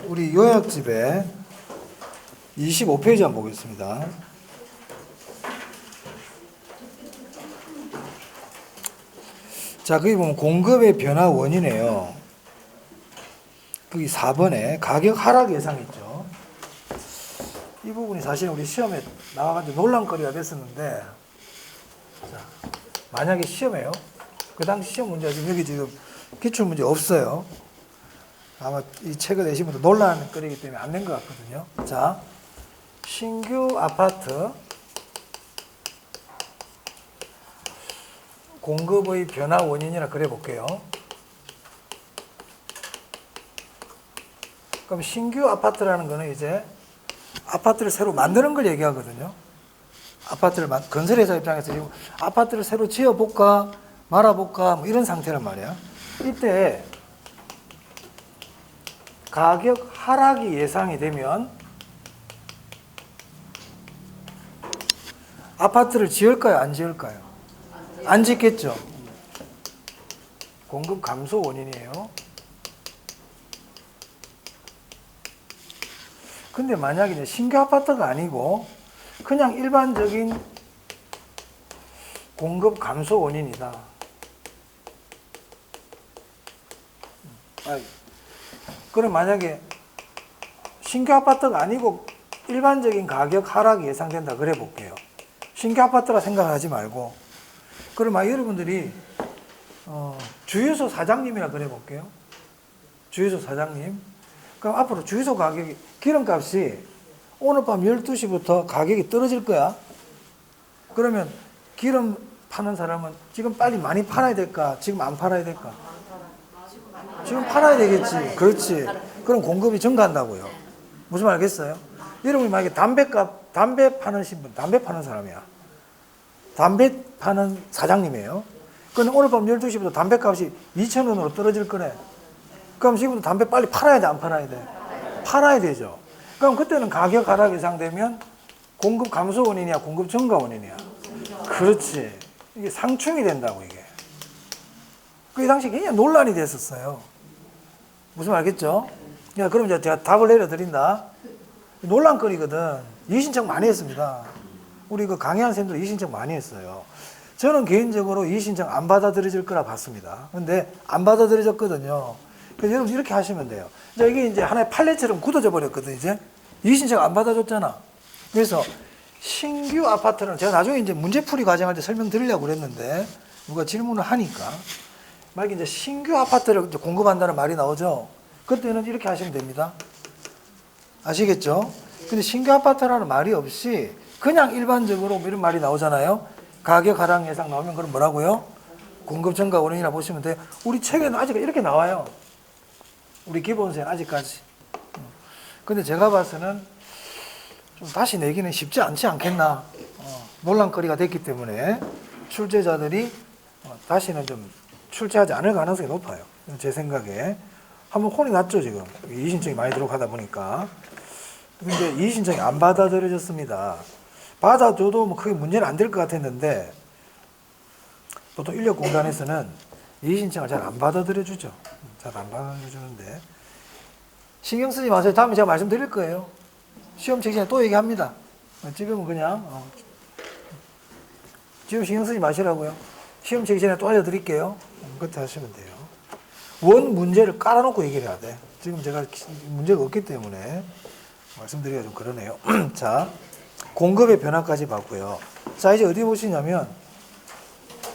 우리 요약집에 25페이지 한번 보겠습니다. 자, 거기 보면 공급의 변화 원인이에요. 거기 4번에 가격 하락 예상 있죠. 이 부분이 사실 우리 시험에 나와가지고 논란거리가 됐었는데, 자, 만약에 시험에요. 그 당시 시험 문제가 지금 여기 지금 기출문제 없어요. 아마 이 책을 내신 분도 논란거리이기 때문에 안 낸 것 같거든요. 자, 신규 아파트 공급의 변화 원인이라 그래 볼게요. 그럼 신규 아파트라는 거는 이제 아파트를 새로 만드는 걸 얘기하거든요. 아파트를 건설회사 입장에서 지금 아파트를 새로 지어볼까 말아볼까 뭐 이런 상태란 말이야. 이때 가격 하락이 예상이 되면 아파트를 지을까요? 안 지을까요? 안 짓겠죠. 공급 감소 원인이에요. 근데 만약에 이제 신규 아파트가 아니고 그냥 일반적인 공급 감소 원인이다. 그럼 만약에 신규 아파트가 아니고 일반적인 가격 하락이 예상된다 그래 볼게요. 신규 아파트라 생각하지 말고. 그럼 여러분들이 주유소 사장님이라 그래 볼게요. 주유소 사장님. 그럼 앞으로 주유소 가격이 기름값이 오늘 밤 12시부터 가격이 떨어질 거야. 그러면 기름 파는 사람은 지금 빨리 많이 팔아야 될까? 지금 안 팔아야 될까? 지금 팔아야 되겠지. 그렇지. 그럼 공급이 증가한다고요. 무슨 말 알겠어요? 여러분이 만약에 담배 파는 사람이야. 담배 파는 사장님이에요. 그럼 오늘 밤 12시부터 담배 값이 2,000원으로 떨어질 거래. 그럼 지금부터 담배 빨리 팔아야 돼, 안 팔아야 돼? 팔아야 되죠. 그럼 그때는 가격 하락 예상되면 공급 감소 원인이야, 공급 증가 원인이야? 그렇지. 이게 상충이 된다고, 이게. 그 당시 굉장히 논란이 됐었어요. 무슨 말 알겠죠? 야, 그럼 이제 제가 답을 내려드린다. 논란거리거든. 이의신청 많이 했습니다. 우리 그 강의하는 선생님들 이의신청 많이 했어요. 저는 개인적으로 이의신청 안 받아들여질 거라 봤습니다. 근데 안 받아들여졌거든요. 그래서 여러분 이렇게 하시면 돼요. 이게 이제 하나의 판례처럼 굳어져 버렸거든, 이제. 이의신청 안 받아줬잖아. 그래서 신규 아파트는 제가 나중에 이제 문제풀이 과정할 때 설명드리려고 그랬는데, 누가 질문을 하니까. 만약에 이제 신규 아파트를 공급한다는 말이 나오죠. 그때는 이렇게 하시면 됩니다. 아시겠죠? 근데 신규 아파트라는 말이 없이 그냥 일반적으로 이런 말이 나오잖아요. 가격 하락 예상 나오면 그럼 뭐라고요? 공급 증가 원인이라 보시면 돼요. 우리 책에는 아직 이렇게 나와요. 우리 기본서에는 아직까지. 근데 제가 봐서는 좀 다시 내기는 쉽지 않지 않겠나. 논란거리가 됐기 때문에 출제자들이 다시는 좀 출제하지 않을 가능성이 높아요. 제 생각에. 한번 혼이 났죠, 지금. 이의신청이 많이 들어가다 보니까. 근데 이의신청이 안 받아들여졌습니다. 받아줘도 뭐 크게 문제는 안 될 것 같았는데, 보통 인력공단에서는 이의신청을 잘 안 받아들여주죠. 잘 안 받아들여주는데. 신경 쓰지 마세요. 다음에 제가 말씀드릴 거예요. 시험 치기 전에 또 얘기합니다. 지금은 그냥, 지금 신경 쓰지 마시라고요. 시험 치기 전에 또 알려드릴게요. 그때 하시면 돼요. 원 문제를 깔아놓고 얘기를 해야 돼. 지금 제가 문제가 없기 때문에 말씀드리기가 좀 그러네요. 자, 공급의 변화까지 봤고요. 자, 이제 어디 보시냐면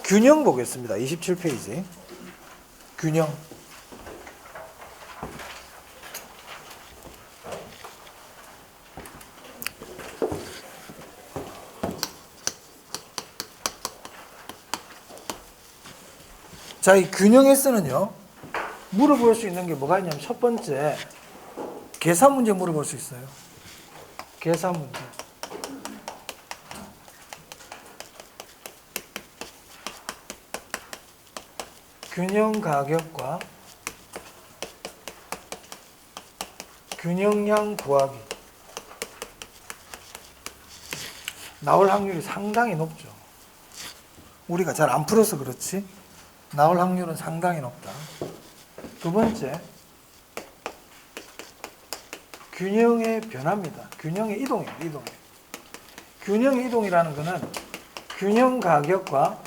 균형 보겠습니다. 27페이지. 균형. 자, 이 균형에서는요, 물어볼 수 있는 게 뭐가 있냐면, 첫 번째, 계산 문제 물어볼 수 있어요. 계산 문제. 균형 가격과 균형량 구하기. 나올 확률이 상당히 높죠. 우리가 잘 안 풀어서 그렇지. 나올 확률은 상당히 높다. 두 번째, 균형의 변화입니다. 균형의 이동이에요. 이동. 균형의 이동이라는 것은 균형 가격과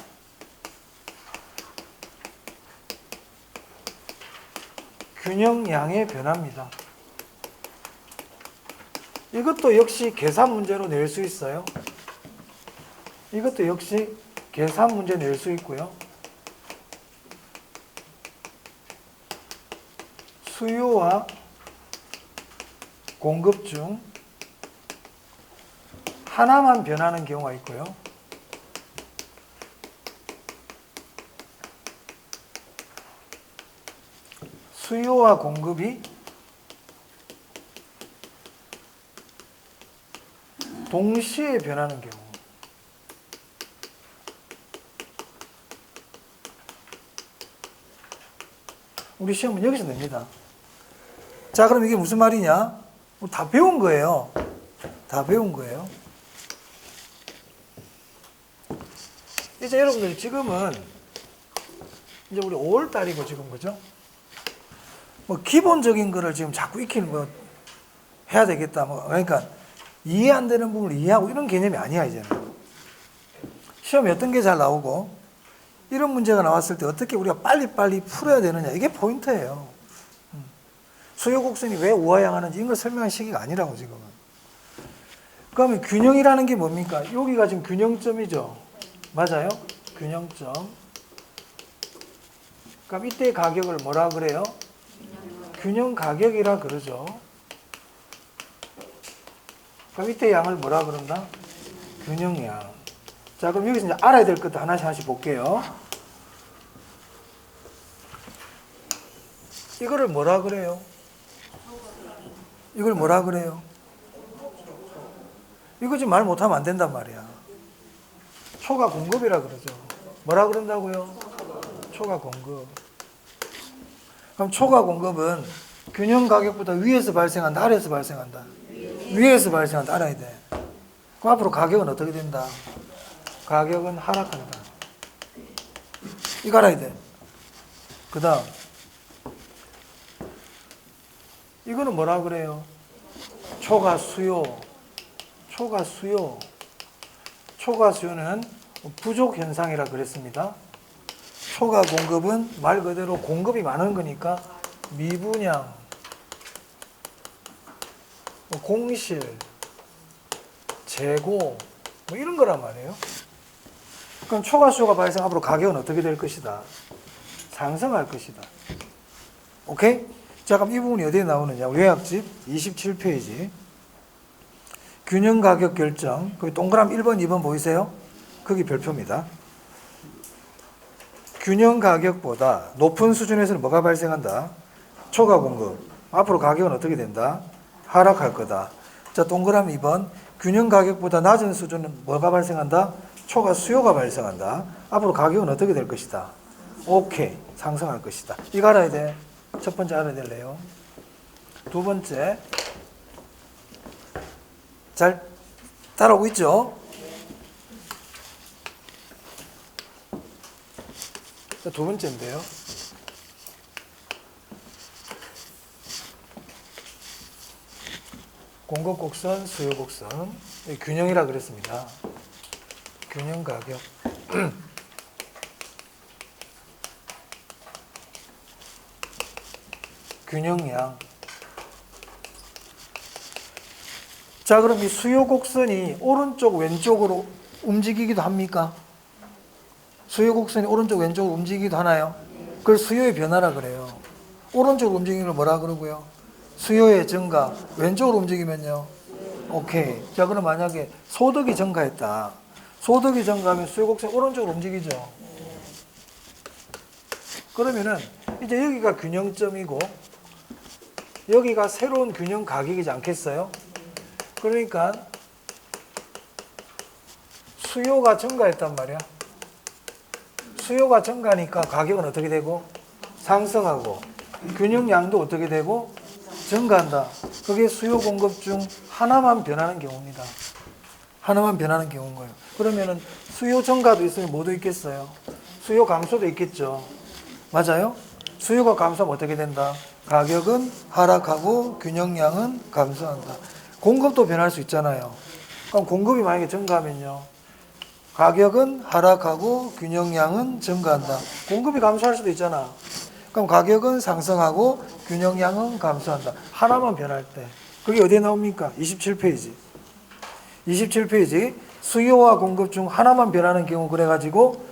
균형량의 변화입니다. 이것도 역시 계산 문제로 낼 수 있어요. 이것도 역시 계산 문제 낼 수 있고요. 수요와 공급 중 하나만 변하는 경우가 있고요. 수요와 공급이 동시에 변하는 경우. 우리 시험은 여기서 냅니다. 자, 그럼 이게 무슨 말이냐? 다 배운 거예요. 다 배운 거예요. 이제 여러분들 지금은 이제 우리 5월 달이고 지금 그죠? 뭐 기본적인 거를 지금 자꾸 익히는 거 해야 되겠다. 뭐 그러니까 이해 안 되는 부분을 이해하고 이런 개념이 아니야 이제는. 시험에 어떤 게 잘 나오고 이런 문제가 나왔을 때 어떻게 우리가 빨리빨리 풀어야 되느냐 이게 포인트예요. 수요 곡선이 왜 우하향하는지 이런 걸 설명할 시기가 아니라고 지금은. 그러면 균형이라는 게 뭡니까? 여기가 지금 균형점이죠. 맞아요? 균형점. 그럼 이때 가격을 뭐라 그래요? 균형 가격이라 그러죠. 그럼 이때 양을 뭐라 그런다? 균형량. 자, 그럼 여기서 이제 알아야 될 것도 하나씩 하나씩 볼게요. 이거를 뭐라 그래요? 이걸 뭐라 그래요? 이거 지금 말 못하면 안 된단 말이야. 초과 공급이라 그러죠. 뭐라 그런다고요? 초과 공급. 그럼 초과 공급은 균형 가격보다 위에서 발생한다, 아래에서 발생한다? 위에서 발생한다, 알아야 돼. 그럼 앞으로 가격은 어떻게 된다? 가격은 하락한다. 이거 알아야 돼. 그 다음 이거는 뭐라 그래요? 초과 수요. 초과 수요. 초과 수요는 부족 현상이라 그랬습니다. 초과 공급은 말 그대로 공급이 많은 거니까 미분양, 공실, 재고 뭐 이런 거란 말이에요. 그럼 초과 수요가 발생 앞으로 가격은 어떻게 될 것이다? 상승할 것이다. 오케이? 자, 그럼 이 부분이 어디에 나오느냐? 요약집 27페이지. 균형 가격 결정. 거기 동그라미 1번, 2번 보이세요? 거기 별표입니다. 균형 가격보다 높은 수준에서는 뭐가 발생한다? 초과 공급. 앞으로 가격은 어떻게 된다? 하락할 거다. 자, 동그라미 2번. 균형 가격보다 낮은 수준은 뭐가 발생한다? 초과 수요가 발생한다. 앞으로 가격은 어떻게 될 것이다? 오케이. 상승할 것이다. 이거 알아야 돼. 첫 번째 알아야 될래요. 두 번째. 잘 따라오고 있죠? 두 번째인데요. 공급 곡선, 수요 곡선. 균형이라 그랬습니다. 균형 가격. 균형량. 자, 그럼 이 수요 곡선이 오른쪽 왼쪽으로 움직이기도 합니까? 수요 곡선이 오른쪽 왼쪽으로 움직이기도 하나요? 그걸 수요의 변화라 그래요. 오른쪽으로 움직이는 걸 뭐라 그러고요? 수요의 증가. 왼쪽으로 움직이면요? 오케이. 자, 그럼 만약에 소득이 증가했다. 소득이 증가하면 수요 곡선이 오른쪽으로 움직이죠. 그러면은 이제 여기가 균형점이고 여기가 새로운 균형 가격이지 않겠어요? 그러니까 수요가 증가했단 말이야. 수요가 증가하니까 가격은 어떻게 되고? 상승하고 균형량도 어떻게 되고? 증가한다. 그게 수요 공급 중 하나만 변하는 경우입니다. 하나만 변하는 경우인 거예요. 그러면은 수요 증가도 있으면 뭐도 있겠어요? 수요 감소도 있겠죠. 맞아요? 수요가 감소하면 어떻게 된다? 가격은 하락하고 균형량은 감소한다. 공급도 변할 수 있잖아요. 그럼 공급이 만약에 증가하면요. 가격은 하락하고 균형량은 증가한다. 공급이 감소할 수도 있잖아. 그럼 가격은 상승하고 균형량은 감소한다. 하나만 변할 때. 그게 어디에 나옵니까? 27페이지. 27페이지. 수요와 공급 중 하나만 변하는 경우 그래가지고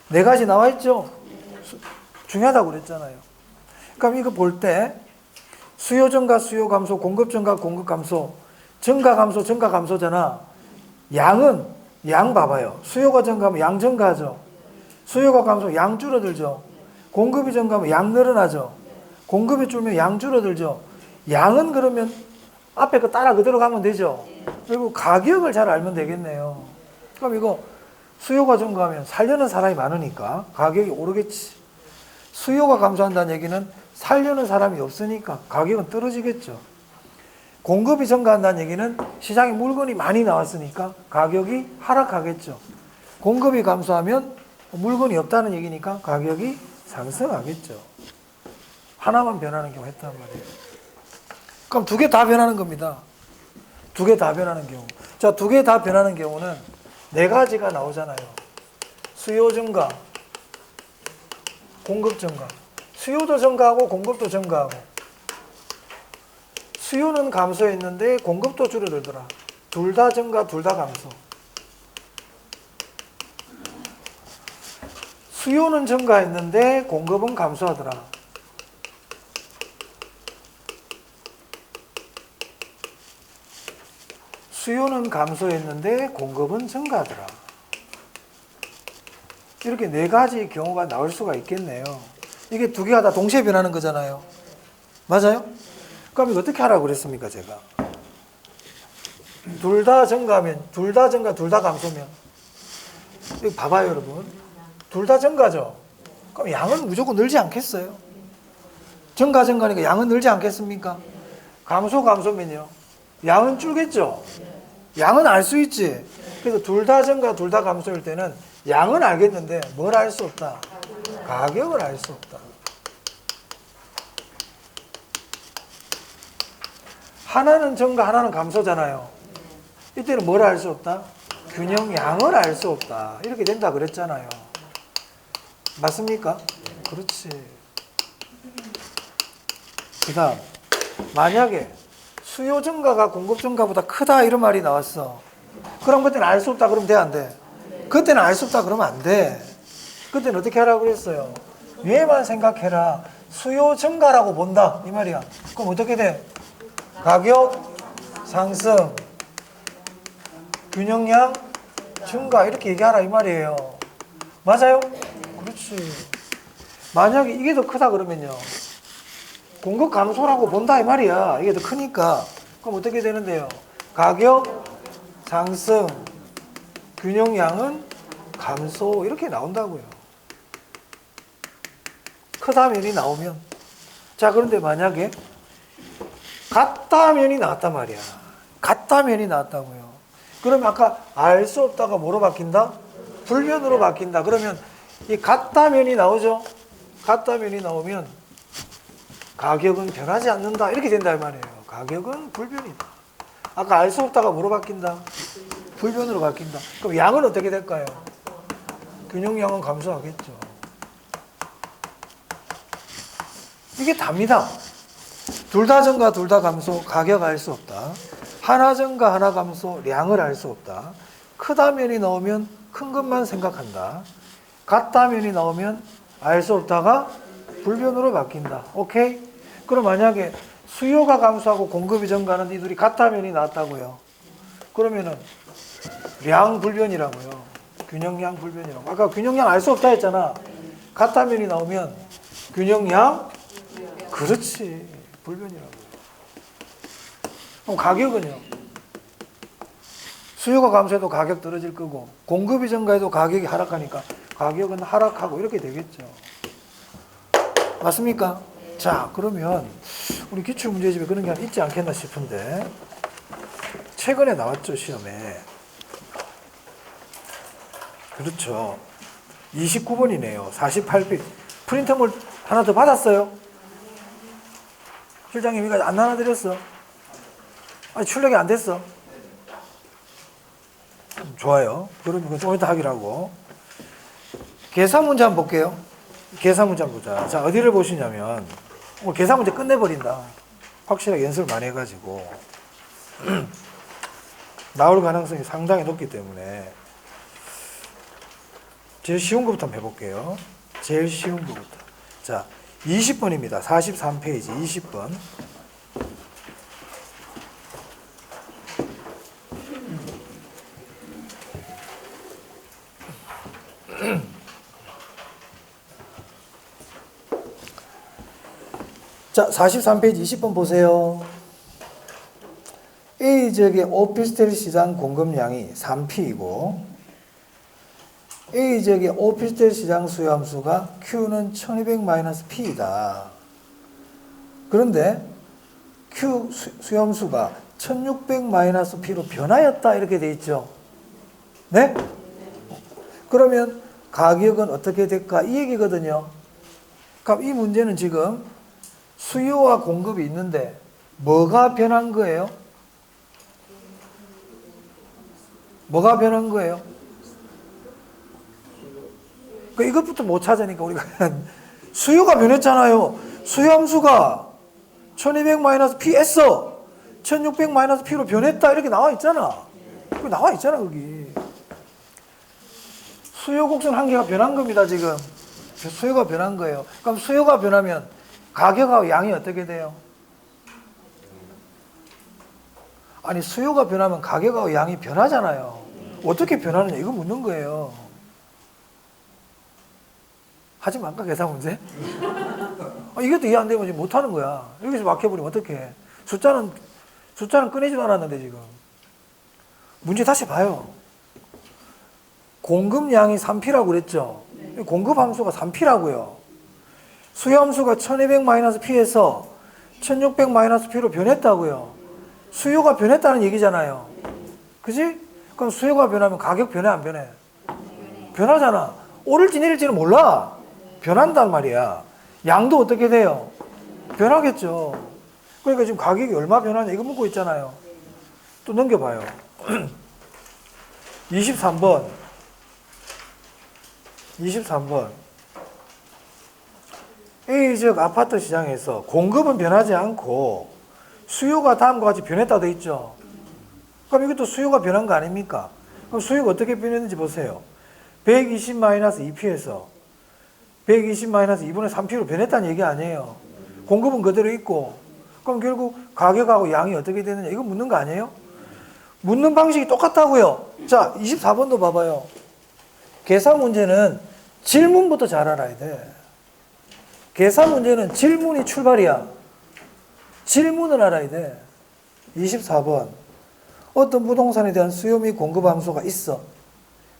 네 가지 나와 있죠? 중요하다고 그랬잖아요. 그럼 이거 볼 때 수요 증가, 수요 감소, 공급 증가, 공급 감소, 증가 감소, 증가 감소잖아. 양은 양 봐봐요. 수요가 증가하면 양 증가하죠. 수요가 감소하면 양 줄어들죠. 공급이 증가하면 양 늘어나죠. 공급이 줄면 양 줄어들죠. 양은 그러면 앞에 거 따라 그대로 가면 되죠. 그리고 가격을 잘 알면 되겠네요. 그럼 이거 수요가 증가하면 살려는 사람이 많으니까 가격이 오르겠지. 수요가 감소한다는 얘기는 살려는 사람이 없으니까 가격은 떨어지겠죠. 공급이 증가한다는 얘기는 시장에 물건이 많이 나왔으니까 가격이 하락하겠죠. 공급이 감소하면 물건이 없다는 얘기니까 가격이 상승하겠죠. 하나만 변하는 경우 했단 말이에요. 그럼 두 개 다 변하는 겁니다. 두 개 다 변하는 경우. 자, 두 개 다 변하는 경우는 네 가지가 나오잖아요. 수요 증가, 공급 증가. 수요도 증가하고 공급도 증가하고. 수요는 감소했는데 공급도 줄어들더라. 둘 다 증가, 둘 다 감소. 수요는 증가했는데 공급은 감소하더라. 수요는 감소했는데 공급은 증가하더라. 이렇게 네 가지 경우가 나올 수가 있겠네요. 이게 두 개가 다 동시에 변하는 거잖아요. 맞아요? 그럼 이거 어떻게 하라고 그랬습니까, 제가? 둘 다 증가하면, 둘 다 증가, 둘 다 감소면. 이거 봐봐요, 여러분. 둘 다 증가죠? 그럼 양은 무조건 늘지 않겠어요? 증가니까 양은 늘지 않겠습니까? 감소면요. 양은 줄겠죠? 양은 알 수 있지. 그래서 둘 다 증가, 둘 다 감소일 때는 양은 알겠는데 뭘 알 수 없다? 가격을 알 수 없다. 하나는 증가, 하나는 감소잖아요. 이때는 뭘 알 수 없다? 균형량을 알 수 없다. 이렇게 된다 그랬잖아요. 맞습니까? 그렇지. 그 다음, 만약에 수요 증가가 공급 증가보다 크다 이런 말이 나왔어. 그럼 그때는 알 수 없다 그러면 돼, 안 돼? 그때는 알 수 없다 그러면 안 돼. 그때는 어떻게 하라고 그랬어요? 얘만 생각해라. 수요 증가라고 본다 이 말이야. 그럼 어떻게 돼? 가격 상승, 균형량 증가 이렇게 얘기하라 이 말이에요. 맞아요? 그렇지. 만약에 이게 더 크다 그러면요. 공급 감소라고 본다 이 말이야. 이게 더 크니까. 그럼 어떻게 되는데요? 가격 상승, 균형량은 감소 이렇게 나온다고요. 크다 면이 나오면. 자, 그런데 만약에 같다 면이 나왔단 말이야. 같다 면이 나왔다고요. 그럼 아까 알 수 없다가 뭐로 바뀐다? 불변으로 바뀐다. 그러면 이 같다 면이 나오죠? 같다 면이 나오면 가격은 변하지 않는다. 이렇게 된다 이 말이에요. 가격은 불변이다. 아까 알 수 없다가 뭐로 바뀐다? 불변으로 바뀐다. 그럼 양은 어떻게 될까요? 균형량은 감소하겠죠. 이게 답니다. 둘 다 증가, 둘 다 감소, 가격 알 수 없다. 하나 증가, 하나 감소, 량을 알 수 없다. 크다 면이 나오면 큰 것만 생각한다. 같다 면이 나오면 알 수 없다가 불변으로 바뀐다. 오케이? 그럼 만약에 수요가 감소하고 공급이 증가하는데 이 둘이 같다 면이 나왔다고요. 그러면은 량 불변이라고요. 균형량 불변이라고. 아까 균형량 알 수 없다 했잖아. 같다 면이 나오면 균형량 그렇지. 불변이라고요. 그럼 가격은요? 수요가 감소해도 가격 떨어질 거고 공급이 증가해도 가격이 하락하니까 가격은 하락하고 이렇게 되겠죠. 맞습니까? 자, 그러면 우리 기출문제집에 그런 게 있지 않겠나 싶은데 최근에 나왔죠, 시험에. 그렇죠. 29번이네요. 48페이지. 프린터물 하나 더 받았어요? 실장님 이거 안 나눠드렸어? 아니 출력이 안 됐어? 좋아요. 그러면 좀 이따 하기로 하고. 계산 문제 한번 볼게요. 계산 문제 한번 보자. 자, 어디를 보시냐면 오늘 계산 문제 끝내버린다. 확실하게 연습을 많이 해가지고 나올 가능성이 상당히 높기 때문에 제일 쉬운 것부터 한번 해볼게요. 제일 쉬운 것부터. 자, 20번입니다. 43페이지 20번. 자, 43페이지 20번 보세요. A지역의 오피스텔 시장 공급량이 3P이고 A지역의 오피스텔 시장 수요함수가 Q는 1200-P이다. 그런데 Q 수요함수가 1600-P로 변하였다 이렇게 돼 있죠. 네? 그러면 가격은 어떻게 될까? 이 얘기거든요. 그럼 이 문제는 지금 수요와 공급이 있는데 뭐가 변한 거예요? 뭐가 변한 거예요? 이것부터 못 찾으니까 우리가 수요가 변했잖아요. 수요함수가 1200-P에서 1600-P로 변했다 이렇게 나와 있잖아. 그거 나와 있잖아 거기. 수요 곡선 한 개가 변한 겁니다 지금. 수요가 변한 거예요. 그럼 수요가 변하면 가격하고 양이 어떻게 돼요? 아니 수요가 변하면 가격하고 양이 변하잖아요. 어떻게 변하느냐 이거 묻는 거예요. 하지 말까 계산 문제? 이것도 이해 안 되면 지금 못하는 거야. 여기서 막혀버리면 어떡해. 숫자는 꺼내지도 않았는데 지금. 문제 다시 봐요. 공급량이 3P라고 그랬죠. 공급 함수가 3P라고요. 수요 함수가 1200-P에서 1600-P로 변했다고요. 수요가 변했다는 얘기잖아요. 그지? 그럼 수요가 변하면 가격 변해 안 변해? 변하잖아. 오를지 내릴지는 몰라. 변한단 말이야. 양도 어떻게 돼요? 변하겠죠. 그러니까 지금 가격이 얼마 변하냐 이거 묻고 있잖아요. 또 넘겨봐요. 23번. 23번. A지역 아파트 시장에서 공급은 변하지 않고 수요가 다음과 같이 변했다 돼 있죠. 그럼 이것도 수요가 변한 거 아닙니까? 그럼 수요가 어떻게 변했는지 보세요. 120-2P에서 120-2분의 3P로 변했다는 얘기 아니에요. 공급은 그대로 있고 그럼 결국 가격하고 양이 어떻게 되느냐 이거 묻는 거 아니에요? 묻는 방식이 똑같다고요. 자, 24번도 봐봐요. 계산 문제는 질문부터 잘 알아야 돼. 계산 문제는 질문이 출발이야. 질문을 알아야 돼. 24번. 어떤 부동산에 대한 수요 및 공급 함수가 있어.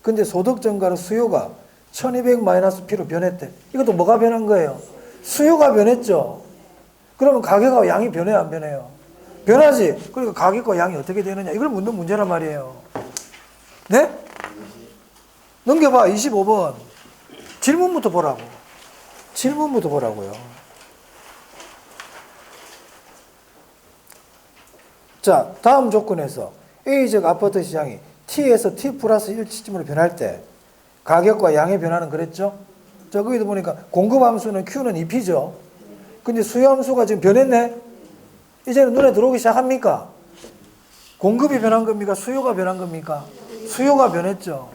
근데 소득 증가로 수요가 1200-P로 변했대. 이것도 뭐가 변한 거예요? 수요가 변했죠. 그러면 가격과 양이 변해요, 안 변해요? 변하지. 그러니까 가격과 양이 어떻게 되느냐. 이걸 묻는 문제란 말이에요. 네? 넘겨봐. 25번. 질문부터 보라고. 질문부터 보라고요. 자, 다음 조건에서 A지역 아파트 시장이 T에서 T 플러스 1치쯤으로 변할 때 가격과 양의 변화는 그랬죠? 자, 거기도 보니까 공급 함수는 Q는 2P죠. 근데 수요 함수가 지금 변했네? 이제는 눈에 들어오기 시작합니까? 공급이 변한 겁니까? 수요가 변한 겁니까? 수요가 변했죠.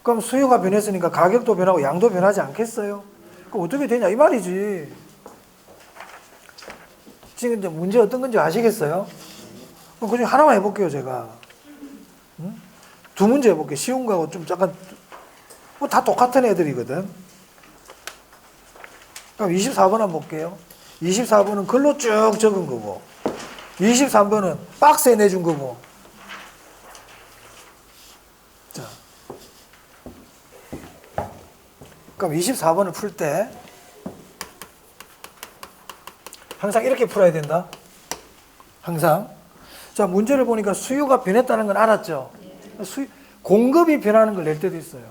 그럼 수요가 변했으니까 가격도 변하고 양도 변하지 않겠어요? 그럼 어떻게 되냐? 이 말이지. 지금 이제 문제 어떤 건지 아시겠어요? 그럼 그중에 하나만 해볼게요, 제가. 두 문제 해볼게요. 쉬운 거하고 좀 약간, 뭐 다 똑같은 애들이거든. 그럼 24번 한번 볼게요. 24번은 글로 쭉 적은 거고, 23번은 박스에 내준 거고. 자. 그럼 24번을 풀 때, 항상 이렇게 풀어야 된다. 항상. 자, 문제를 보니까 수요가 변했다는 건 알았죠? 공급이 변하는 걸 낼 때도 있어요.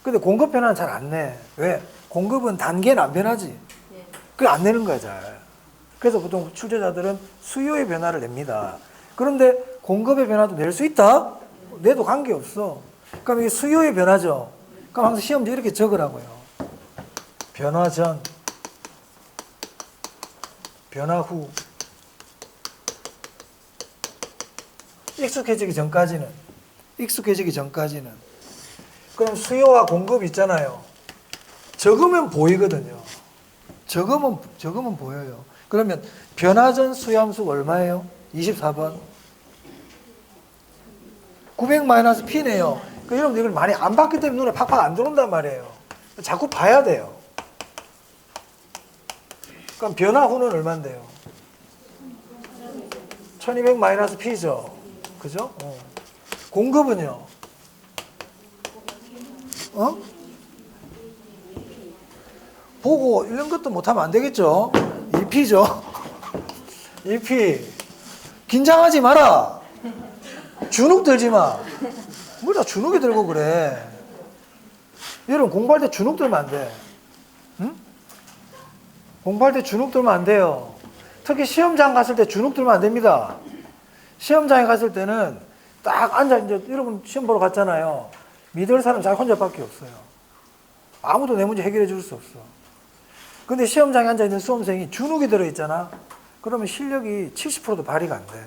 근데 공급 변화는 잘 안 내. 왜? 공급은 단계는 안 변하지. 그게 안 내는 거야, 잘. 그래서 보통 출제자들은 수요의 변화를 냅니다. 그런데 공급의 변화도 낼 수 있다? 내도 관계없어. 그럼 이게 수요의 변화죠. 그럼 항상 시험지 이렇게 적으라고요. 변화 전, 변화 후. 익숙해지기 전까지는. 그럼 수요와 공급 있잖아요. 적으면 보이거든요. 적으면 보여요. 그러면 변화 전 수요함수가 얼마예요? 24번. 900-P네요. 그러니까 여러분들 이걸 많이 안 봤기 때문에 눈에 팍팍 안 들어온단 말이에요. 자꾸 봐야 돼요. 그럼 변화 후는 얼마인데요? 1200-P죠. 그죠? 공급은요? 보고 이런 것도 못하면 안 되겠죠? 2P죠? 2P. 긴장하지 마라. 주눅 들지 마. 뭘 다 주눅이 들고 그래. 여러분 공부할 때 주눅 들면 안 돼. 응? 공부할 때 주눅 들면 안 돼요. 특히 시험장 갔을 때 주눅 들면 안 됩니다. 시험장에 갔을 때는 딱 앉아, 이제 여러분 시험 보러 갔잖아요. 믿을 사람 자기 혼자밖에 없어요. 아무도 내 문제 해결해 줄 수 없어. 근데 시험장에 앉아있는 수험생이 주눅이 들어있잖아. 그러면 실력이 70%도 발휘가 안 돼.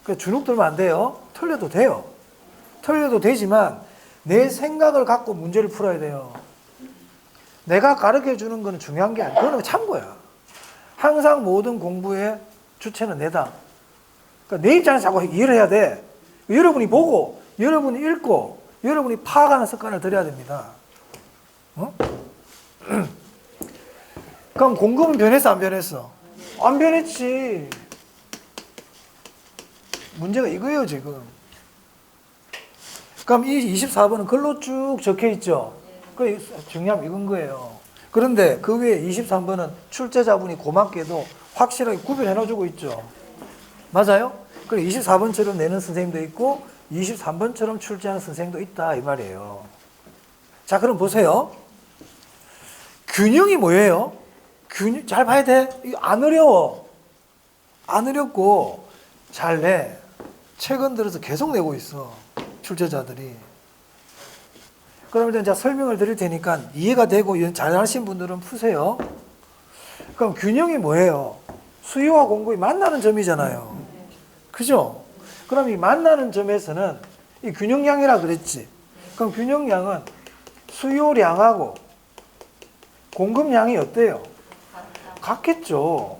그러니까 주눅 들면 안 돼요. 틀려도 돼요. 틀려도 되지만 내 생각을 갖고 문제를 풀어야 돼요. 내가 가르쳐 주는 건 중요한 게 아니야. 그거는 참고야. 항상 모든 공부의 주체는 내다. 그러니까 내 입장에서 자꾸 이해를 해야 돼. 여러분이 보고, 여러분이 읽고, 여러분이 파악하는 습관을 들여야 됩니다. 그럼 공급은 변했어, 안 변했어? 안 변했지. 문제가 이거예요, 지금. 그럼 이 24번은 글로 쭉 적혀 있죠? 그 중요한 이건 거예요. 그런데 그 위에 23번은 출제자분이 고맙게도 확실하게 구별해 놔주고 있죠. 맞아요? 그래 24번처럼 내는 선생님도 있고 23번처럼 출제하는 선생님도 있다 이 말이에요. 자, 그럼 보세요. 균형이 뭐예요? 잘 봐야 돼. 이거 안 어려워. 안 어렵고 잘 내. 최근 들어서 계속 내고 있어. 출제자들이. 그럼 일단 설명을 드릴 테니까 이해가 되고 잘 하신 분들은 푸세요. 그럼 균형이 뭐예요? 수요와 공급이 만나는 점이잖아요. 그죠? 그럼 이 만나는 점에서는 이 균형량이라 그랬지. 그럼 균형량은 수요량하고 공급량이 어때요? 같겠죠.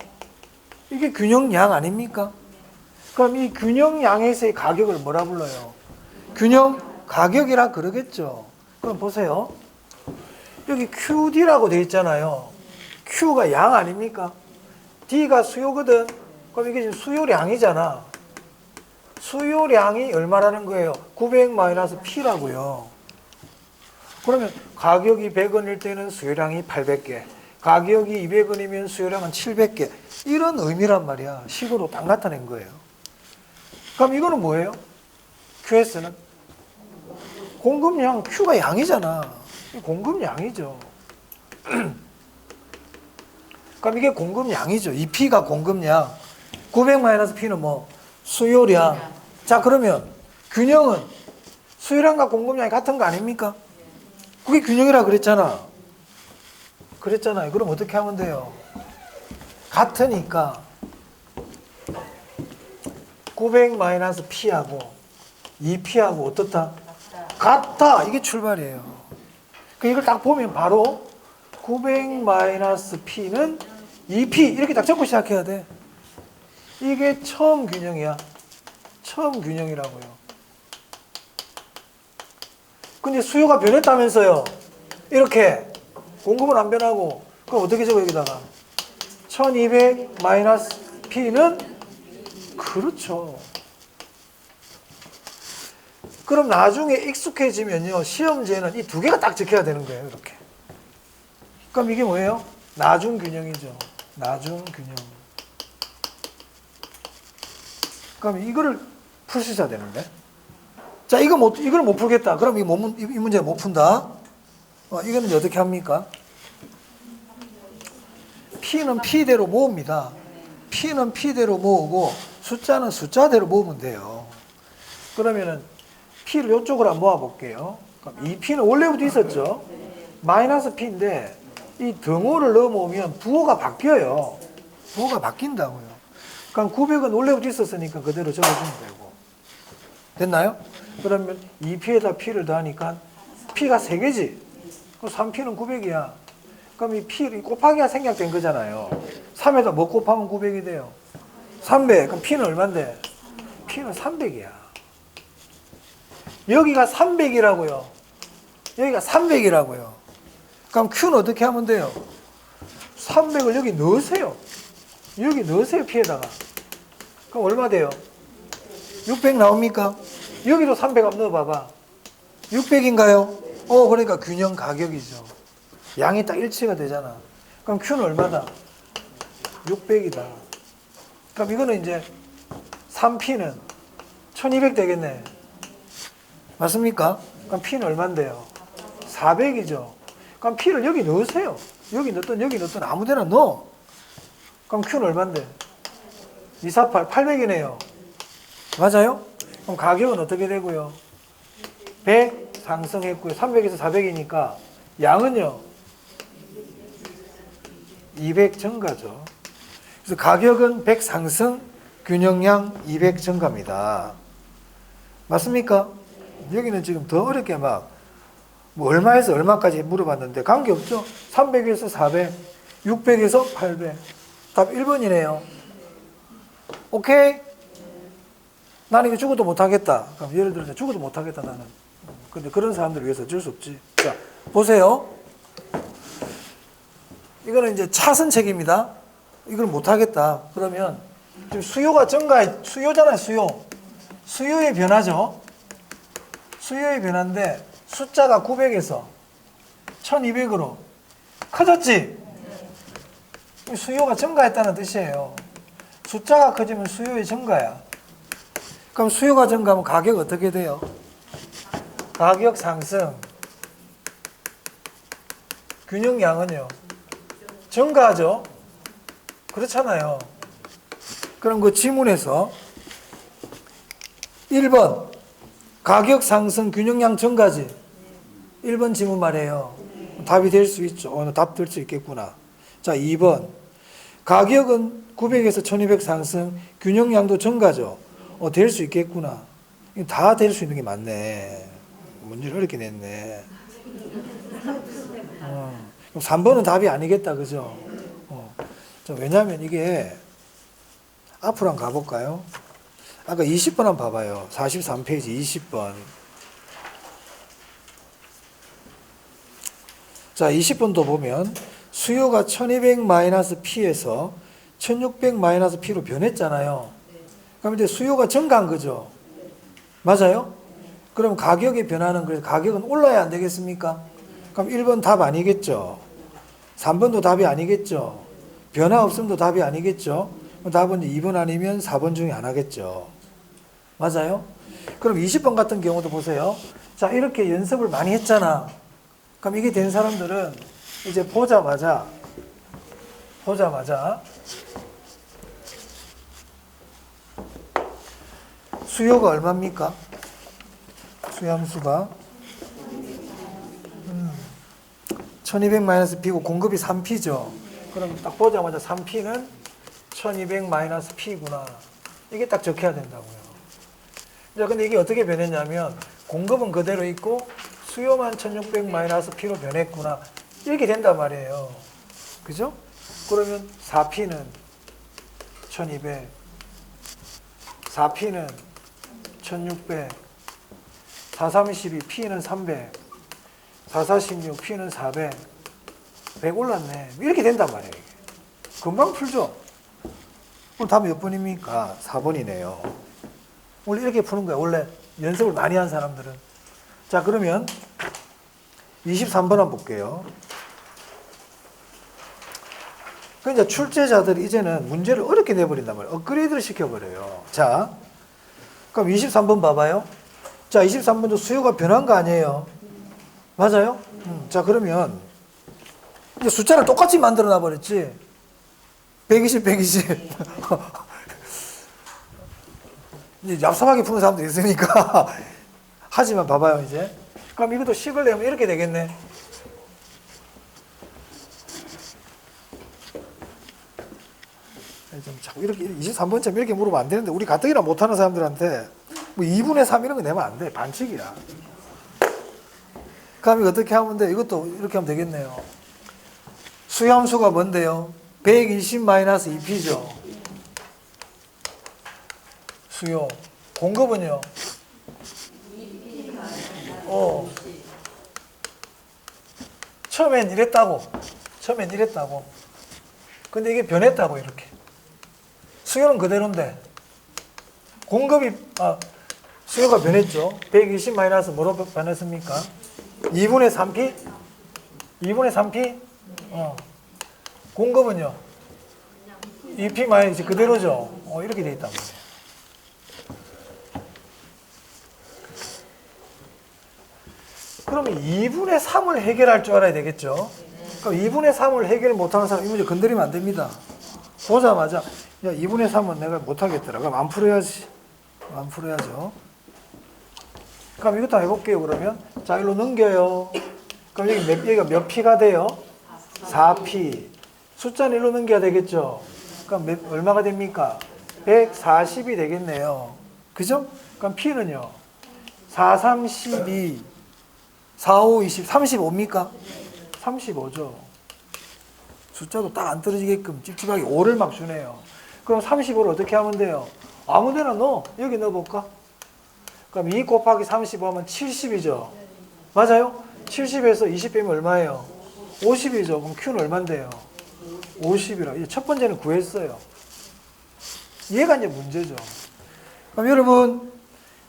이게 균형량 아닙니까? 그럼 이 균형량에서의 가격을 뭐라 불러요? 균형 가격이라 그러겠죠. 그럼 보세요. 여기 QD라고 되어 있잖아요. Q가 양 아닙니까? D가 수요거든. 그럼 이게 지금 수요량이잖아. 수요량이 얼마라는 거예요? 900-P라고요. 그러면 가격이 100원일 때는 수요량이 800개. 가격이 200원이면 수요량은 700개. 이런 의미란 말이야. 식으로 딱 나타낸 거예요. 그럼 이거는 뭐예요? QS는? 공급량, Q가 양이잖아. 공급량이죠. 그럼 이게 공급량이죠. 이 P가 공급량. 900-P는 뭐? 수요량. 자, 그러면 균형은 수요량과 공급량이 같은 거 아닙니까? 그게 균형이라 그랬잖아. 그랬잖아요. 그럼 어떻게 하면 돼요? 같으니까 900-P하고 2P하고 어떻다? 같다. 이게 출발이에요. 이걸 딱 보면 바로 900-P는 2P 이렇게 딱 적고 시작해야 돼. 이게 처음 균형이야. 처음 균형이라고요. 근데 수요가 변했다면서요. 이렇게 공급은 안 변하고 그럼 어떻게 적어 여기다가 1200-P는 그렇죠. 그럼 나중에 익숙해지면요. 시험지에는 이 두 개가 딱 적혀야 되는 거예요. 이렇게. 그럼 이게 뭐예요? 나중균형이죠. 나중균형. 그럼 이거를 풀 수 있어야 되는데. 자, 이걸 못 풀겠다. 그럼 이 문제 못 푼다. 이거는 어떻게 합니까? P는 P대로 모읍니다. P는 P대로 모으고 숫자는 숫자대로 모으면 돼요. 그러면은 P를 이쪽으로 한번 모아볼게요. 그럼 이 P는 원래부터 있었죠? 마이너스 P인데 이 등호를 넣어 모으면 부호가 바뀌어요. 부호가 바뀐다고요. 그럼 900은 원래부터 있었으니까 그대로 적어주면 되고. 됐나요? 그러면 2P에다 P를 더하니까 P가 3개지. 그럼 3P는 900이야. 그럼 이 P 곱하기가 생략된 거잖아요. 3에다 뭐 곱하면 900이 돼요? 300. 그럼 P는 얼만데? P는 300이야. 여기가 300이라고요. 여기가 300이라고요. 그럼 Q는 어떻게 하면 돼요? 300을 여기 넣으세요. 여기 넣으세요, P에다가. 그럼 얼마 돼요? 600 나옵니까? 여기도 300 한번 넣어봐봐. 600인가요? 그러니까 균형 가격이죠. 양이 딱 일치가 되잖아. 그럼 Q는 얼마다? 600이다. 그럼 이거는 이제 3P는 1200 되겠네. 맞습니까? 그럼 P는 얼만데요? 400이죠. 그럼 P를 여기 넣으세요. 여기 넣든 아무 데나 넣어. 그럼 Q는 얼만데? 248, 800이네요. 맞아요? 그럼 가격은 어떻게 되고요? 100 상승했고요. 300에서 400이니까 양은요? 200 증가죠. 그래서 가격은 100 상승, 균형량 200 증가입니다. 맞습니까? 여기는 지금 더 어렵게 뭐 얼마에서 얼마까지 물어봤는데 관계없죠? 300에서 400, 600에서 800. 답 1번이네요. 오케이? 나는 이거 죽어도 못하겠다. 그럼 예를 들어서 죽어도 못하겠다, 나는. 근데 그런 사람들을 위해서 어쩔 수 없지. 자, 보세요. 이거는 이제 차선책입니다. 이걸 못하겠다. 그러면 지금 수요가 수요잖아요, 수요. 수요의 변화죠. 수요의 변화인데 숫자가 900에서 1200으로 커졌지? 수요가 증가했다는 뜻이에요. 숫자가 커지면 수요의 증가야. 그럼 수요가 증가하면 가격 어떻게 돼요? 가격 상승. 균형량은요? 증가하죠? 그렇잖아요. 그럼 그 지문에서 1번 가격 상승 균형량 증가지? 1번 지문 말이에요. 답이 될 수 있죠. 답 될 수 있겠구나. 자, 2번 가격은 900에서 1200 상승 균형량도 증가죠. 될 수 있겠구나. 다 될 수 있는 게 맞네. 문제를 어렵게 냈네. 그럼 3번은 답이 아니겠다, 그죠? 왜냐하면 이게 앞으로 한번 가볼까요? 아까 20번 한번 봐봐요. 43페이지 20번. 자, 20번도 보면 수요가 1200-P에서 1600-P로 변했잖아요. 그럼 이제 수요가 증가한 거죠. 맞아요? 그럼 가격의 변화는 그래서 가격은 올라야 안 되겠습니까? 그럼 1번 답 아니겠죠. 3번도 답이 아니겠죠. 변화 없음도 답이 아니겠죠. 답은 2번 아니면 4번 중에 하나겠죠. 맞아요? 그럼 20번 같은 경우도 보세요. 자, 이렇게 연습을 많이 했잖아. 그럼 이게 된 사람들은 이제 보자마자 수요가 얼마입니까? 수요함수가 1200-P고 공급이 3P죠. 그럼 딱 보자마자 3P는 1200-P구나. 이게 딱 적혀야 된다고요. 자, 근데 이게 어떻게 변했냐면 공급은 그대로 있고 수요만 1600-P로 변했구나. 이렇게 된단 말이에요. 그죠? 그러면 4P는 1200, 4P는 1600, 432, P는 300, 446, P는 400, 100 올랐네. 이렇게 된단 말이에요. 이게. 금방 풀죠? 오늘 답이 몇 번입니까? 4번이네요. 원래 이렇게 푸는 거야. 원래 연습을 많이 한 사람들은. 자, 그러면 23번 한번 볼게요. 그러니까 출제자들이 이제는 문제를 어렵게 내버린단 말이에요. 업그레이드를 시켜버려요. 자, 그럼 23번 봐봐요. 자, 23번도 수요가 변한 거 아니에요? 맞아요? 자, 그러면 이제 숫자를 똑같이 만들어 놔버렸지. 120, 120. 이제 얍삽하게 푸는 사람도 있으니까. 하지만 봐봐요, 이제. 그럼 이것도 식을 내면 이렇게 되겠네. 좀 자꾸 이렇게 23번쯤 이렇게 물으면 안 되는데, 우리 가뜩이나 못하는 사람들한테 뭐 2분의 3 이런 거 내면 안 돼. 반칙이야. 그럼 이거 어떻게 하면 돼? 이것도 이렇게 하면 되겠네요. 수함수가 뭔데요? 120-2p죠. 수요. 공급은요? 처음엔 이랬다고. 근데 이게 변했다고, 이렇게. 수요는 그대로인데, 수요가 변했죠. 120 마이너스 뭐로 변했습니까? 2분의 3p? 2분의 3p? 공급은요? 2p 마이너스 그대로죠. 이렇게 돼 있단 말이에요. 그러면 2분의 3을 해결할 줄 알아야 되겠죠. 그럼 2분의 3을 해결 못하는 사람 이 문제 건드리면 안 됩니다. 보자마자 야 2분의 3은 내가 못하겠더라. 그럼 안 풀어야지. 안 풀어야죠. 그럼 이것도 해볼게요. 그러면 자 일로 넘겨요. 그럼 여기가 몇 p가 돼요? 4p. 숫자는 일로 넘겨야 되겠죠. 그럼 얼마가 됩니까? 140이 되겠네요. 그죠? 그럼 p는요? 4, 3, 12, 4, 5, 20, 35입니까? 35죠. 숫자도 딱 안 떨어지게끔 찝찝하게 5를 막 주네요. 그럼 35를 어떻게 하면 돼요? 아무 데나 넣어. 여기 넣어볼까? 그럼 2 곱하기 35 하면 70이죠. 맞아요? 70에서 20 빼면 얼마예요? 50이죠. 그럼 Q는 얼만데요? 50이라. 이제 첫 번째는 구했어요. 얘가 이제 문제죠. 그럼 여러분,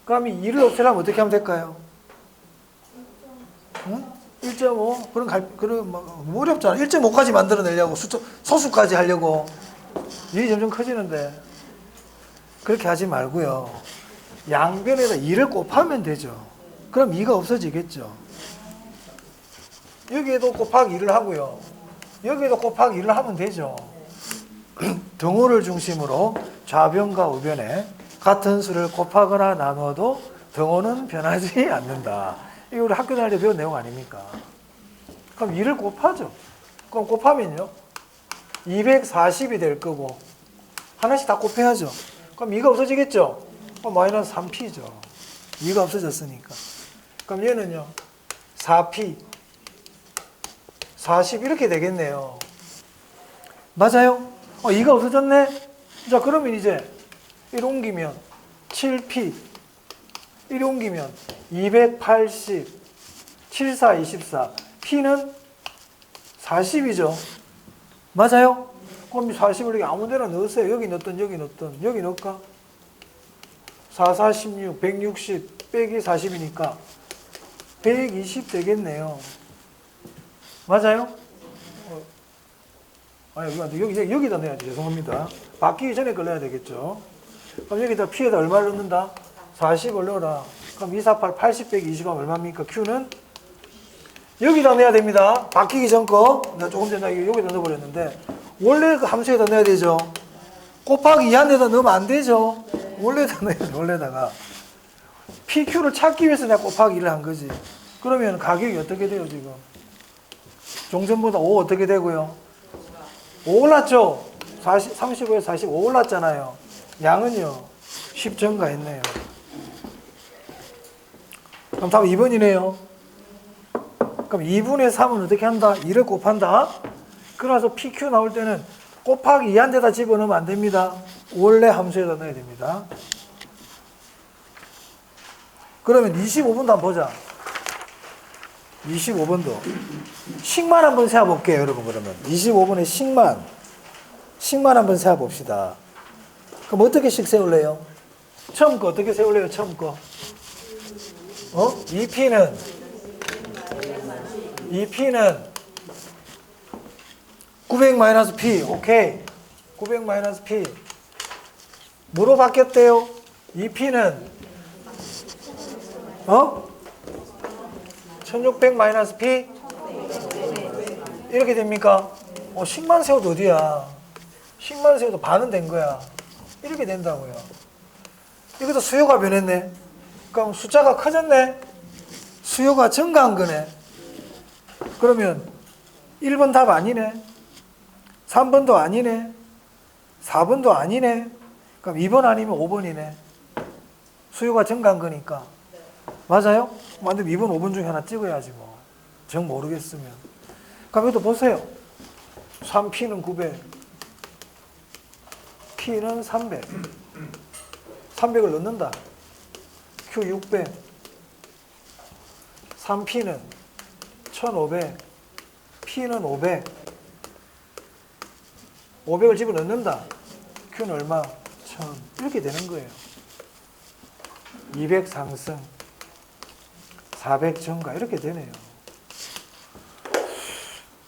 그럼 이 2를 없애려면 어떻게 하면 될까요? 응? 1.5? 그럼 뭐 어렵잖아. 1.5까지 만들어내려고, 소수까지 하려고. 일이 점점 커지는데. 그렇게 하지 말고요. 양변에다 2를 곱하면 되죠. 그럼 2가 없어지겠죠. 여기에도 곱하기 2를 하고요. 여기에도 곱하기 2를 하면 되죠. 등호를 중심으로 좌변과 우변에 같은 수를 곱하거나 나누어도 등호는 변하지 않는다. 이거 우리 학교 다닐 때 배운 내용 아닙니까? 그럼 2를 곱하죠. 그럼 곱하면요. 240이 될 거고 하나씩 다 곱해야죠. 그럼 2가 없어지겠죠? 마이너스 3p죠. 2가 없어졌으니까. 그럼 얘는요. 4p 40 이렇게 되겠네요. 맞아요? 2가 없어졌네? 자 그러면 이제 1 옮기면 7p 1 옮기면 280 74 24 p는 40이죠. 맞아요? 그럼 40을 여기 아무 데나 넣으세요. 여기 넣든 여기 넣든 여기 넣을까? 4, 4, 16, 160 빼기 40이니까 120 되겠네요. 맞아요? 여기다 넣어야지. 죄송합니다. 바뀌기 전에 걸 넣어야 되겠죠. 그럼 여기다 P에다 얼마를 넣는다? 40을 넣어라. 그럼 2, 4, 8, 80 빼기 20하면 얼마입니까? Q는? 여기다 넣어야 됩니다. 바뀌기 전 거. 나 조금 전에 여기다 넣어버렸는데 원래 그 함수에다 넣어야 되죠. 곱하기 2 안에다 넣으면 안 되죠. 원래다 넣어야죠. 원래다가. PQ를 찾기 위해서 내가 곱하기 1을 한 거지. 그러면 가격이 어떻게 돼요 지금? 종전보다 5 어떻게 되고요? 5 올랐죠? 35에서 45 올랐잖아요. 양은요? 10 증가했네요. 그럼 답 2번이네요. 그럼 2분의 3은 어떻게 한다? 2를 곱한다. 그래서 PQ 나올 때는 곱하기 2한 데다 집어넣으면 안 됩니다. 원래 함수에다 넣어야 됩니다. 그러면 25번도 한번 보자. 25번도. 식만 한번 세어볼게요, 여러분, 그러면. 25번의 식만 한번 세어봅시다. 그럼 어떻게 식 세울래요? 처음 거 어떻게 세울래요, 처음 거? 2P는 900-P. 오케이. 900-P. 뭐로 바뀌었대요? 2P는 1600-P? 이렇게 됩니까? 식만 세워도 어디야? 10만 세워도 반은 된 거야. 이렇게 된다고요. 이것도 수요가 변했네. 그럼 숫자가 커졌네. 수요가 증가한 거네. 그러면 1번 답 아니네. 3번도 아니네. 4번도 아니네. 그럼 2번 아니면 5번이네. 수요가 증가한 거니까. 맞아요? 만약 2번, 5번 중에 하나 찍어야지 뭐. 정 모르겠으면. 그럼 이것도 보세요. 3P는 900. P는 300. 300을 넣는다. Q 600. 3P는 1500. P는 500. 500을 집어넣는다. Q는 얼마? 1000. 이렇게 되는 거예요. 200 상승. 400 증가. 이렇게 되네요.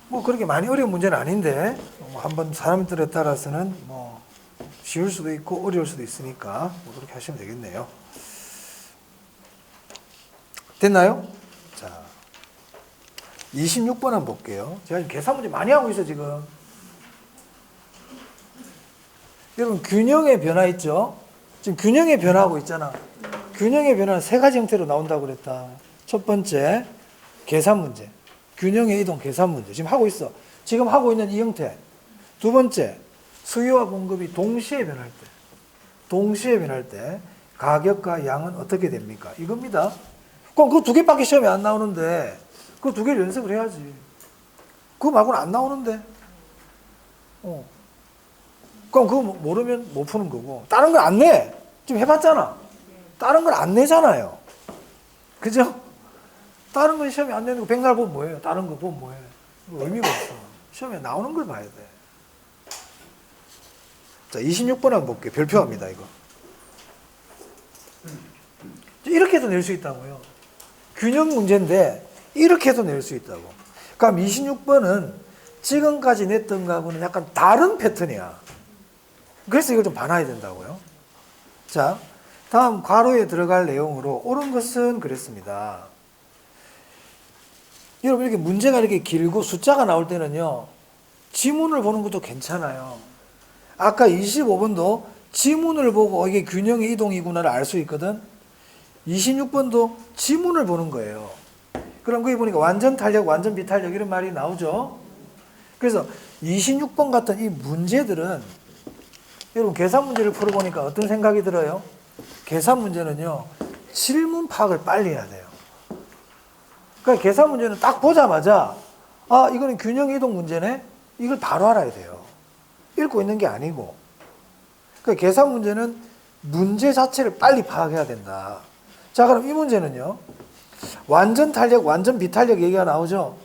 뭐 그렇게 많이 어려운 문제는 아닌데 한번 사람들에 따라서는 뭐 쉬울 수도 있고 어려울 수도 있으니까 뭐 그렇게 하시면 되겠네요. 됐나요? 자, 26번 한번 볼게요. 제가 지금 계산 문제 많이 하고 있어요, 지금. 여러분, 균형의 변화 있죠? 지금 균형의 변화하고 있잖아. 균형의 변화는 세 가지 형태로 나온다고 그랬다. 첫 번째, 계산 문제. 균형의 이동 계산 문제. 지금 하고 있어. 지금 하고 있는 이 형태. 두 번째, 수요와 공급이 동시에 변할 때. 동시에 변할 때 가격과 양은 어떻게 됩니까? 이겁니다. 그럼 그 두 개밖에 시험에 안 나오는데 그 두 개를 연습을 해야지. 그거 말고는 안 나오는데. 그럼 그거 모르면 못 푸는 거고. 다른 걸 안 내. 지금 해봤잖아. 다른 걸 안 내잖아요. 그죠? 다른 건 시험에 안 내는 거 백날 보면 뭐예요? 다른 거 보면 뭐예요? 의미가 없어. 시험에 나오는 걸 봐야 돼. 자, 26번 한번 볼게요. 별표합니다, 이거. 이렇게 해도 낼 수 있다고요. 균형 문제인데 이렇게 해도 낼 수 있다고. 그럼 26번은 지금까지 냈던 거하고는 약간 다른 패턴이야. 그래서 이걸 좀 봐놔야 된다고요. 자, 다음 괄호에 들어갈 내용으로 옳은 것은 그랬습니다. 여러분 이렇게 문제가 이렇게 길고 숫자가 나올 때는요. 지문을 보는 것도 괜찮아요. 아까 25번도 지문을 보고 이게 균형의 이동이구나를 알 수 있거든. 26번도 지문을 보는 거예요. 그럼 거기 보니까 완전 탄력, 완전 비탄력 이런 말이 나오죠. 그래서 26번 같은 이 문제들은 여러분 계산 문제를 풀어보니까 어떤 생각이 들어요? 계산 문제는요. 질문 파악을 빨리 해야 돼요. 그러니까 계산 문제는 딱 보자마자 아 이거는 균형 이동 문제네? 이걸 바로 알아야 돼요. 읽고 있는 게 아니고. 그러니까 계산 문제는 문제 자체를 빨리 파악해야 된다. 자 그럼 이 문제는요. 완전 탄력, 완전 비탄력 얘기가 나오죠.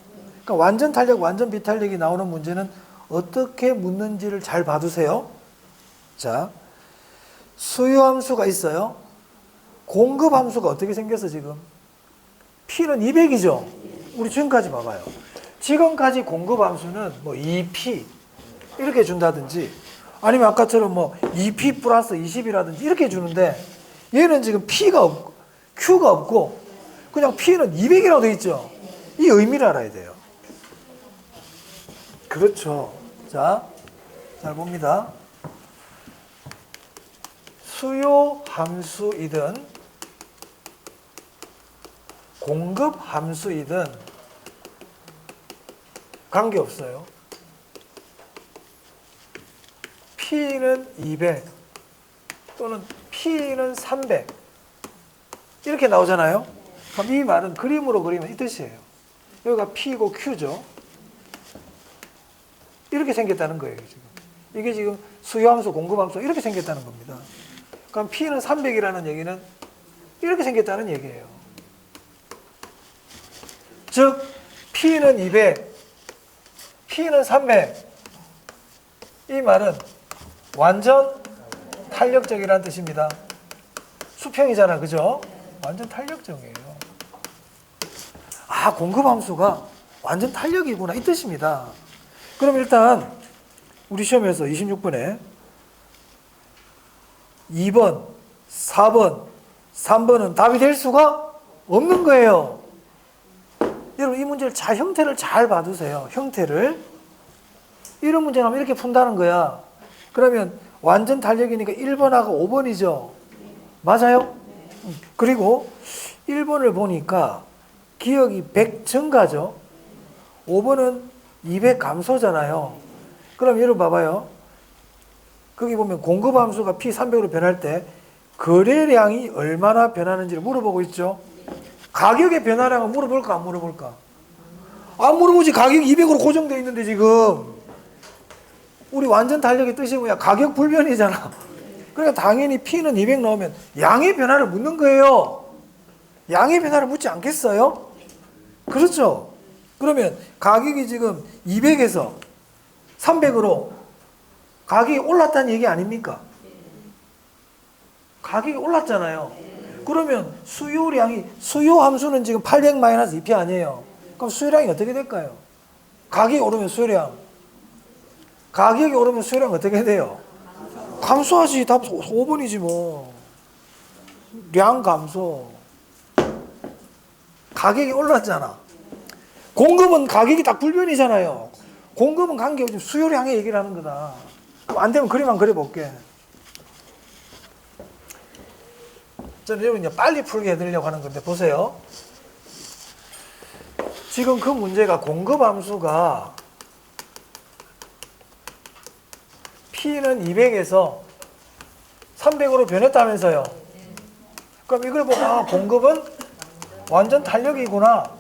그러니까 완전 탄력, 완전 비탄력이 나오는 문제는 어떻게 묻는지를 잘 봐두세요. 자, 수요 함수가 있어요. 공급 함수가 어떻게 생겼어 지금? P는 200이죠. 우리 지금까지 봐봐요. 지금까지 공급 함수는 뭐 2P 이렇게 준다든지 아니면 아까처럼 뭐 2P 플러스 20이라든지 이렇게 주는데 얘는 지금 P가 없고 Q가 없고 그냥 P는 200이라고 돼 있죠. 이 의미를 알아야 돼요. 그렇죠. 자, 잘 봅니다. 수요 함수이든 공급 함수이든 관계없어요. P는 200 또는 P는 300 이렇게 나오잖아요. 그럼 이 말은 그림으로 그리면 이 뜻이에요. 여기가 P고 Q죠. 이렇게 생겼다는 거예요. 지금. 이게 지금 수요함수, 공급함수 이렇게 생겼다는 겁니다. 그럼 P는 300이라는 얘기는 이렇게 생겼다는 얘기예요. 즉 P는 200, P는 300 이 말은 완전 탄력적이라는 뜻입니다. 수평이잖아, 그죠? 완전 탄력적이에요. 아, 공급함수가 완전 탄력이구나 이 뜻입니다. 그럼 일단 우리 시험에서 26번에 2번, 4번, 3번은 답이 될 수가 없는 거예요. 여러분 이 문제를 형태를 잘 봐두세요. 형태를. 이런 문제는 이렇게 푼다는 거야. 그러면 완전 탄력이니까 1번하고 5번이죠. 맞아요? 그리고 1번을 보니까 기억이 100 증가죠. 5번은 200 감소잖아요. 그럼 여러분 봐봐요. 거기 보면 공급함수가 P300으로 변할 때 거래량이 얼마나 변하는지를 물어보고 있죠. 가격의 변화량을 물어볼까 안 물어볼까? 안 물어보지. 가격이 200으로 고정되어 있는데 지금. 우리 완전 탄력의 뜻이 뭐야? 가격 불변이잖아. 그러니까 당연히 P는 200 넣으면 양의 변화를 묻는 거예요. 양의 변화를 묻지 않겠어요? 그렇죠? 그러면 가격이 지금 200에서 300으로 가격이 올랐다는 얘기 아닙니까? 가격이 올랐잖아요. 그러면 수요량이, 수요 함수는 지금 800-2P 아니에요. 그럼 수요량이 어떻게 될까요? 가격이 오르면 수요량. 가격이 오르면 수요량 어떻게 돼요? 감소하지. 답 5번이지 뭐. 량 감소. 가격이 올랐잖아. 공급은 가격이 딱 불변이잖아요. 공급은 관계없이 수요량의 얘기를 하는 거다. 안 되면 그림 한 그려볼게. 저는 여러분 이제 빨리 풀게 해드리려고 하는 건데 보세요. 지금 그 문제가 공급함수가 P는 200에서 300으로 변했다면서요. 그럼 이걸 보고 아, 공급은 완전 탄력이구나.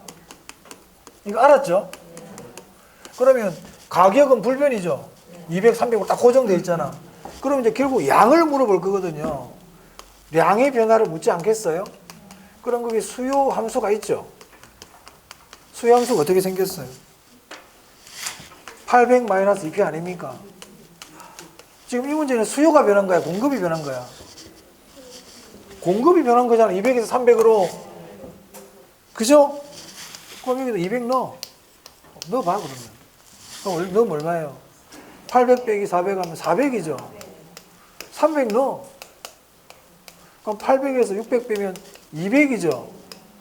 이거 알았죠? 그러면 가격은 불변이죠. 200, 300으로 딱 고정되어 있잖아. 그럼 이제 결국 양을 물어볼 거거든요. 양의 변화를 묻지 않겠어요? 그럼 거기 수요 함수가 있죠. 수요 함수가 어떻게 생겼어요? 800-2P 아닙니까? 지금 이 문제는 수요가 변한 거야? 공급이 변한 거야? 공급이 변한 거잖아. 200에서 300으로. 그죠? 그럼 여기다 200 넣어. 넣어봐, 그러면. 그럼 넣으면 얼마예요? 800 빼기 400 하면 400이죠. 300 넣어. 그럼 800에서 600 빼면 200이죠.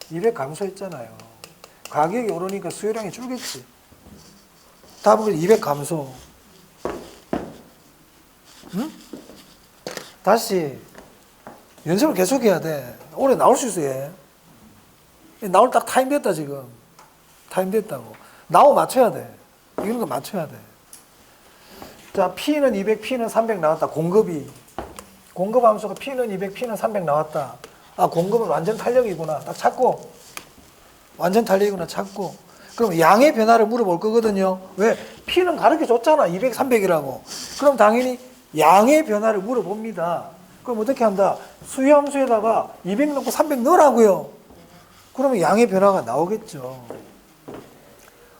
200 감소했잖아요. 가격이 오르니까 수요량이 줄겠지. 답은 200 감소. 응? 다시 연습을 계속해야 돼. 올해 나올 수 있어 얘. 나올 딱 타임 됐다 지금. 타임 됐다고. 나오 맞춰야 돼. 이런 거 맞춰야 돼. 자, P는 200, P는 300 나왔다. 공급이. 공급 함수가 P는 200, P는 300 나왔다. 아, 공급은 완전 탄력이구나. 딱 찾고. 완전 탄력이구나 찾고. 그럼 양의 변화를 물어볼 거거든요. 왜? P는 가르쳐 줬잖아. 200, 300이라고. 그럼 당연히 양의 변화를 물어봅니다. 그럼 어떻게 한다? 수요 함수에다가 200 넣고 300 넣으라고요. 그러면 양의 변화가 나오겠죠.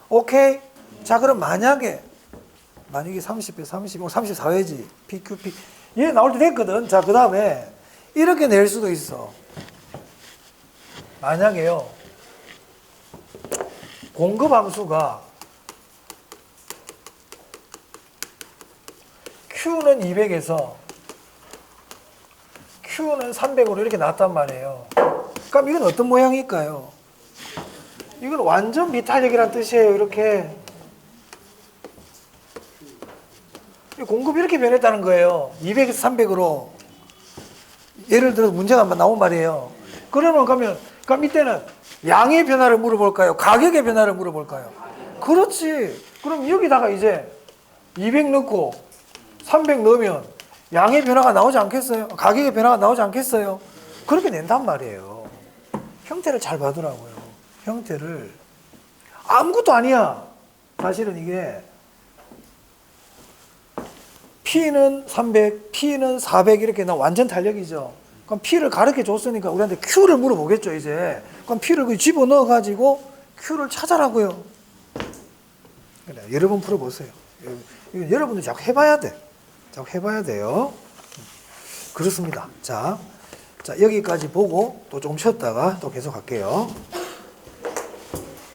오케이? 자, 그럼 만약에 30배, 35, 34회지. PQP. 얘 나올 때 됐거든. 자, 그 다음에 이렇게 낼 수도 있어. 만약에요. 공급 함수가 Q는 200에서 Q는 300으로 이렇게 나왔단 말이에요. 그럼 이건 어떤 모양일까요? 이건 완전 비탄력이란 뜻이에요. 이렇게. 공급이 이렇게 변했다는 거예요. 200에서 300으로. 예를 들어서 문제가 한번 나온 말이에요. 그럼 이때는 양의 변화를 물어볼까요? 가격의 변화를 물어볼까요? 그렇지. 그럼 여기다가 이제 200 넣고 300 넣으면 양의 변화가 나오지 않겠어요? 가격의 변화가 나오지 않겠어요? 그렇게 낸단 말이에요. 형태를 잘 봐두라고요. 형태를. 아무것도 아니야. 사실은 이게 P는 300, P는 400 이렇게 나 완전 탄력이죠. 그럼 P를 가르쳐 줬으니까 우리한테 Q를 물어보겠죠, 이제. 그럼 P를 집어넣어 가지고 Q를 찾아라고요. 그래, 여러 번 풀어보세요. 이거 여러분들 자꾸 해봐야 돼. 자꾸 해봐야 돼요. 그렇습니다. 자, 여기까지 보고 또 좀 쉬었다가 또 계속 할게요.